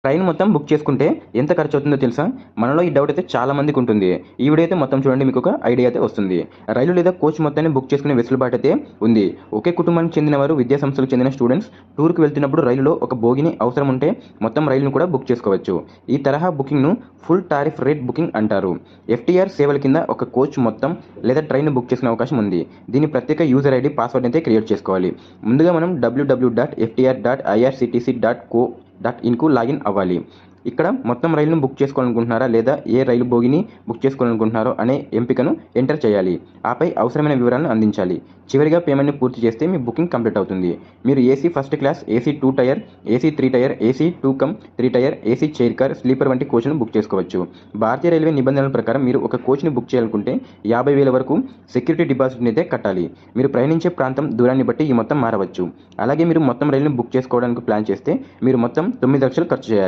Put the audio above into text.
Train మొత్తం book చేసుకుంటే ఎంత ఖర్చు అవుతుందో తెలుసా? మనలో ఈ డౌట్ అయితే చాలా మందికి ఉంటుంది. ఈ వీడియో అయితే మొత్తం చూడండి, మీకు ఒక ఐడియా అయితే వస్తుంది. రైలు లేదా కోచ్ మొత్తాన్ని బుక్ చేసుకునే వెసులుబాటు అయితే ఉంది. ఒకే కుటుంబానికి చెందిన వారు, విద్యా సంస్థలకు చెందిన స్టూడెంట్స్ టూర్‌కి వెళ్తున్నప్పుడు రైలులో ఒక బోగీని అవసరం ఉంటే మొత్తం రైలును కూడా బుక్ చేసుకోవచ్చు. ఈ తరహా బుకింగ్‌ను ఫుల్ టారిఫ్ రేట్ బుకింగ్ అంటారు. ఎఫ్‌టీఆర్ సేవల కింద ఒక కోచ్ మొత్తం లేదా ట్రైన్‌ని బుక్ చేసుకునే అవకాశం ఉంది. దీని ప్రత్యేక యూజర్ ఐడీ, పాస్వర్డ్ అయితే క్రియేట్ చేసుకోవాలి. ముందుగా మనం www.ftr.irctc.co.inకు లాగిన్ అవ్వాలి. ఇక్కడ మొత్తం రైలును బుక్ చేసుకోవాలనుకుంటున్నారా లేదా ఏ రైలు బోగిని బుక్ చేసుకోవాలనుకుంటున్నారో అనే ఎంపికను ఎంటర్ చేయాలి. ఆపై అవసరమైన వివరాలను అందించాలి. చివరిగా పేమెంట్‌ని పూర్తి చేస్తే మీ బుకింగ్ కంప్లీట్ అవుతుంది. మీరు AC first class, AC 2 tier, AC 3 tier, AC 2కమ్ 3 tier, AC chair car, sleeper వంటి కోచ్‌లను బుక్ చేసుకోవచ్చు. భారతీయ రైల్వే నిబంధనల ప్రకారం మీరు ఒక కోచ్‌ని బుక్ చేయాలనుకుంటే 50,000 వరకు సెక్యూరిటీ డిపాజిట్‌ని అయితే కట్టాలి. మీరు ప్రయాణించే ప్రాంతం, దూరాన్ని బట్టి ఈ మొత్తం మారవచ్చు. అలాగే మీరు మొత్తం రైలును బుక్ చేసుకోవడానికి ప్లాన్ చేస్తే మీరు మొత్తం 9 లక్షలు ఖర్చు చేయాలి.